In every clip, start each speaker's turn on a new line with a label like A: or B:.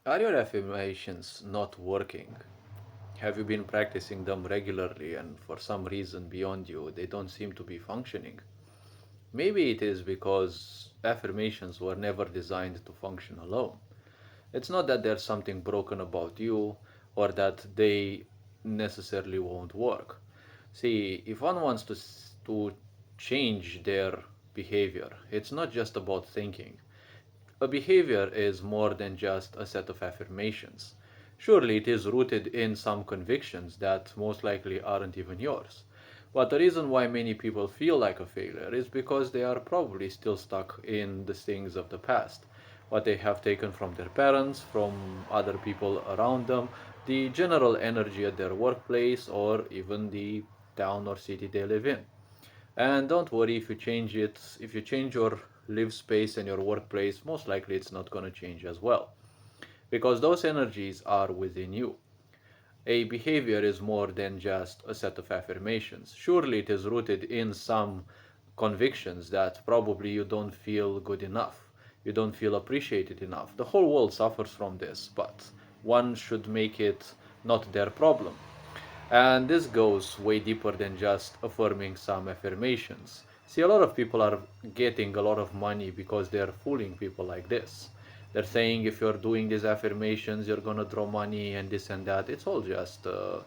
A: Are your affirmations not working? Have you been practicing them regularly and for some reason beyond you, they don't seem to be functioning? Maybe it is because affirmations were never designed to function alone. It's not that there's something broken about you or that they necessarily won't work. See, if one wants to change their behavior, it's not just about thinking. A behavior is more than just a set of affirmations. Surely it is rooted in some convictions that most likely aren't even yours. But the reason why many people feel like a failure is because they are probably still stuck in the things of the past. What they have taken from their parents, from other people around them, the general energy at their workplace, or even the town or city they live in. And don't worry if you change it, if you change your live space and your workplace, most likely it's not going to change as well. Because those energies are within you. A behavior is more than just a set of affirmations. Surely it is rooted in some convictions that probably you don't feel good enough. You don't feel appreciated enough. The whole world suffers from this, but one should make it not their problem. And this goes way deeper than just affirming some affirmations. See, a lot of people are getting a lot of money because they're fooling people like this. They're saying if you're doing these affirmations, you're gonna draw money and this and that. It's all just, a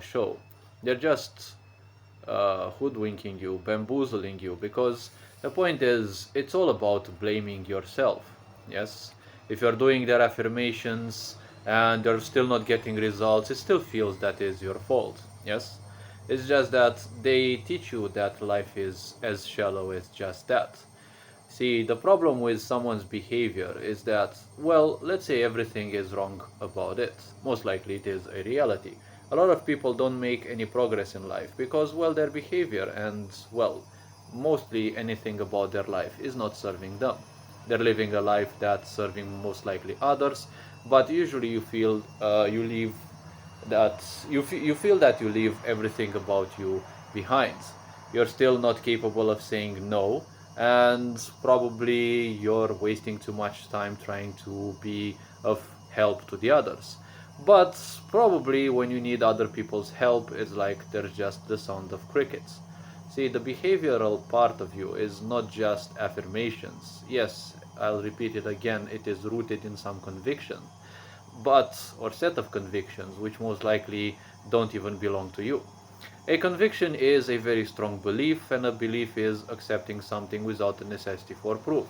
A: show. They're just hoodwinking you, bamboozling you, because the point is, it's all about blaming yourself. Yes? If you're doing their affirmations and you're still not getting results, it still feels that is your fault. Yes? It's just that they teach you that life is as shallow as just that. See, the problem with someone's behavior is that, well, let's say everything is wrong about it. Most likely it is a reality. A lot of people don't make any progress in life because, well, their behavior and, well, mostly anything about their life is not serving them. They're living a life that's serving most likely others, but usually you feel you leave that you feel that you leave everything about you behind. You're still not capable of saying no, and probably you're wasting too much time trying to be of help to the others. But probably when you need other people's help, it's like there's just the sound of crickets. See, the behavioral part of you is not just affirmations. Yes, I'll repeat it again, it is rooted in some conviction, but or set of convictions which most likely don't even belong to you. A conviction is a very strong belief, and a belief is accepting something without the necessity for proof.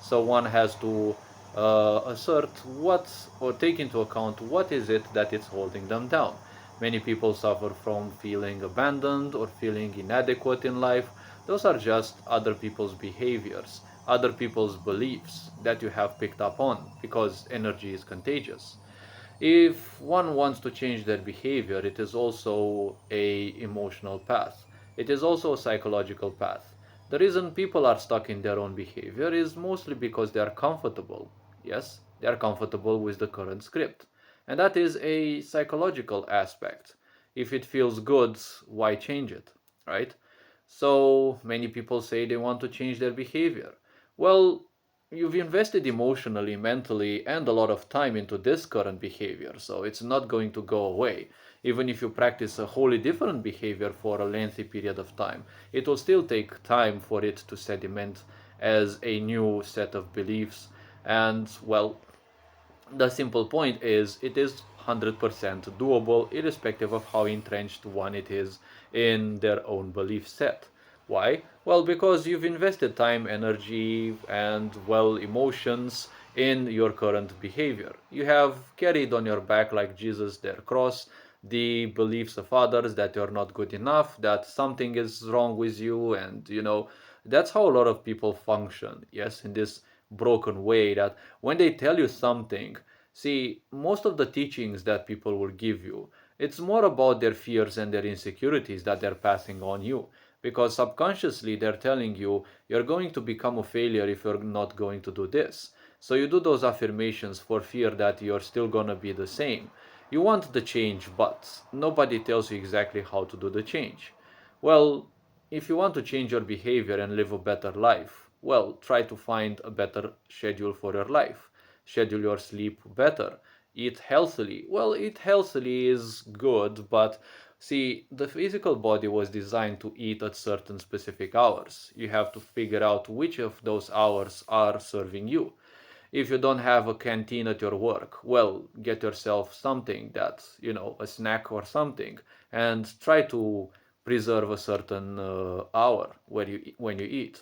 A: So one has to assert what or take into account what is it that is holding them down. Many people suffer from feeling abandoned or feeling inadequate in life. Those are just other people's behaviors, other people's beliefs that you have picked up on because energy is contagious. If one wants to change their behavior, it is also a emotional path. It is also a psychological path. The reason people are stuck in their own behavior is mostly because they are comfortable. Yes, they are comfortable with the current script. And that is a psychological aspect. If it feels good, why change it, right? So many people say they want to change their behavior. Well, you've invested emotionally, mentally, and a lot of time into this current behavior, so it's not going to go away. Even if you practice a wholly different behavior for a lengthy period of time, it will still take time for it to sediment as a new set of beliefs. And, well, the simple point is it is 100% doable irrespective of how entrenched one it is in their own belief set. Why? Well, because you've invested time, energy, and, well, emotions in your current behavior. You have carried on your back, like Jesus, their cross, the beliefs of others that you're not good enough, that something is wrong with you, and that's how a lot of people function. Yes, in this broken way that when they tell you something, see, most of the teachings that people will give you, it's more about their fears and their insecurities that they're passing on you. Because subconsciously they're telling you you're going to become a failure if you're not going to do this. So you do those affirmations for fear that you're still gonna be the same. You want the change, but nobody tells you exactly how to do the change. Well, if you want to change your behavior and live a better life, well, try to find a better schedule for your life. schedule your sleep better, eat healthily. Well, eat healthily is good, but see, the physical body was designed to eat at certain specific hours. You have to figure out which of those hours are serving you. If you don't have a canteen at your work, well, get yourself something that, a snack or something, and try to preserve a certain hour when you eat.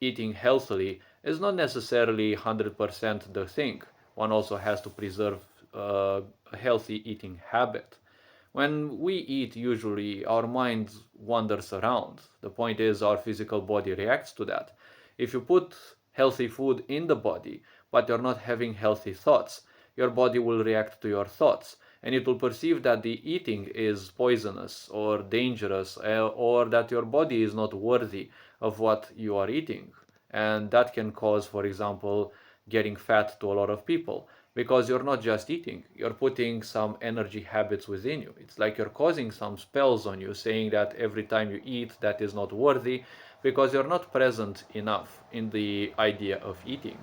A: Eating healthily is not necessarily 100% the thing. One also has to preserve a healthy eating habit. When we eat, usually our mind wanders around. The point is, our physical body reacts to that. If you put healthy food in the body, but you're not having healthy thoughts, your body will react to your thoughts and it will perceive that the eating is poisonous or dangerous, or that your body is not worthy of what you are eating. And that can cause, for example, getting fat to a lot of people because you're not just eating, you're putting some energy habits within you. It's like you're causing some spells on you, saying that every time you eat, that is not worthy because you're not present enough in the idea of eating.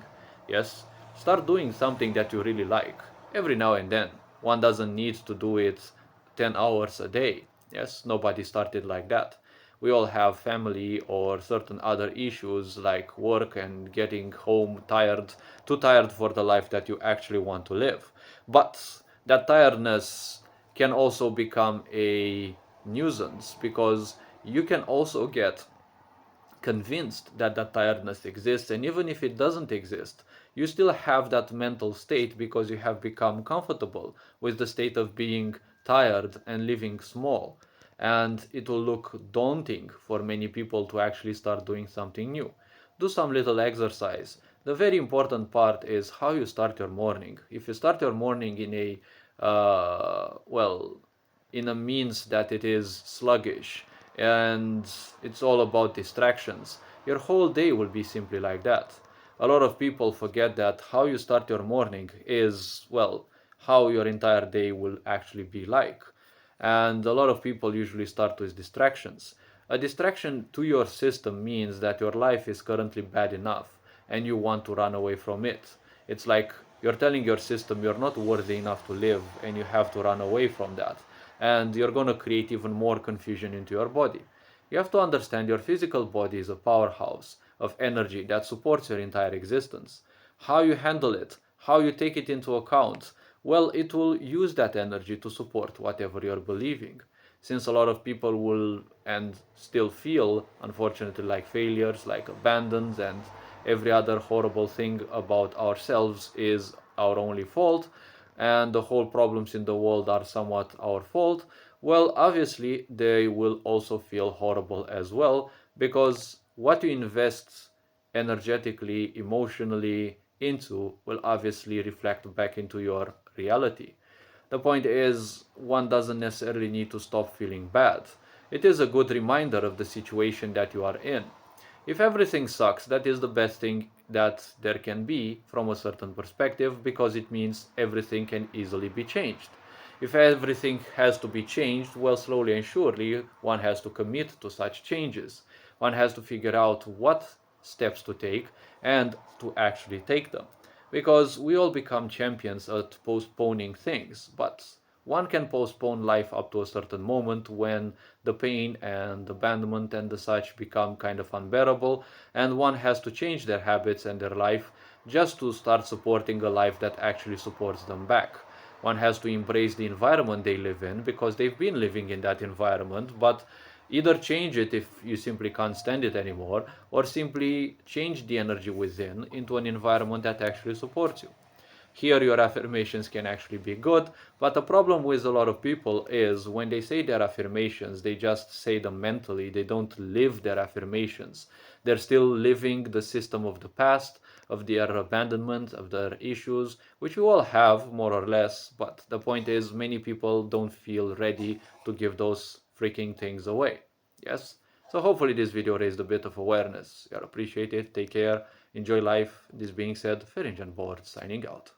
A: Yes, start doing something that you really like every now and then. One doesn't need to do it 10 hours a day. Yes, nobody started like that. We all have family or certain other issues like work and getting home tired, too tired for the life that you actually want to live. But that tiredness can also become a nuisance because you can also get convinced that that tiredness exists, and even if it doesn't exist, you still have that mental state because you have become comfortable with the state of being tired and living small. And it will look daunting for many people to actually start doing something new. Do some little exercise. The very important part is how you start your morning. If you start your morning in a well, in a means that it is sluggish and it's all about distractions, your whole day will be simply like that. A lot of people forget that how you start your morning is, well, how your entire day will actually be like. And a lot of people usually start with distractions. A distraction to your system means that your life is currently bad enough and you want to run away from it. It's like you're telling your system you're not worthy enough to live and you have to run away from that. And you're going to create even more confusion into your body. You have to understand your physical body is a powerhouse of energy that supports your entire existence. How you handle it, how you take it into account, well, it will use that energy to support whatever you're believing. Since a lot of people will and still feel, unfortunately, like failures, like abandoned, and every other horrible thing about ourselves is our only fault, and the whole problems in the world are somewhat our fault, well, obviously, they will also feel horrible as well because what you invest energetically, emotionally into will obviously reflect back into your reality. The point is, one doesn't necessarily need to stop feeling bad. It is a good reminder of the situation that you are in. If everything sucks, that is the best thing that there can be from a certain perspective because it means everything can easily be changed. If everything has to be changed, well, slowly and surely, one has to commit to such changes. One has to figure out what steps to take and to actually take them. Because we all become champions at postponing things, but one can postpone life up to a certain moment when the pain and abandonment and the such become kind of unbearable, and one has to change their habits and their life just to start supporting a life that actually supports them back. One has to embrace the environment they live in because they've been living in that environment, but either change it if you simply can't stand it anymore, or simply change the energy within into an environment that actually supports you. Here, your affirmations can actually be good, but the problem with a lot of people is when they say their affirmations, they just say them mentally, they don't live their affirmations. They're still living the system of the past, of their abandonment, of their issues, which we all have more or less, but the point is, many people don't feel ready to give those freaking things away. Yes? So hopefully this video raised a bit of awareness. You appreciate it, take care, enjoy life. This being said, Ferinjan Board signing out.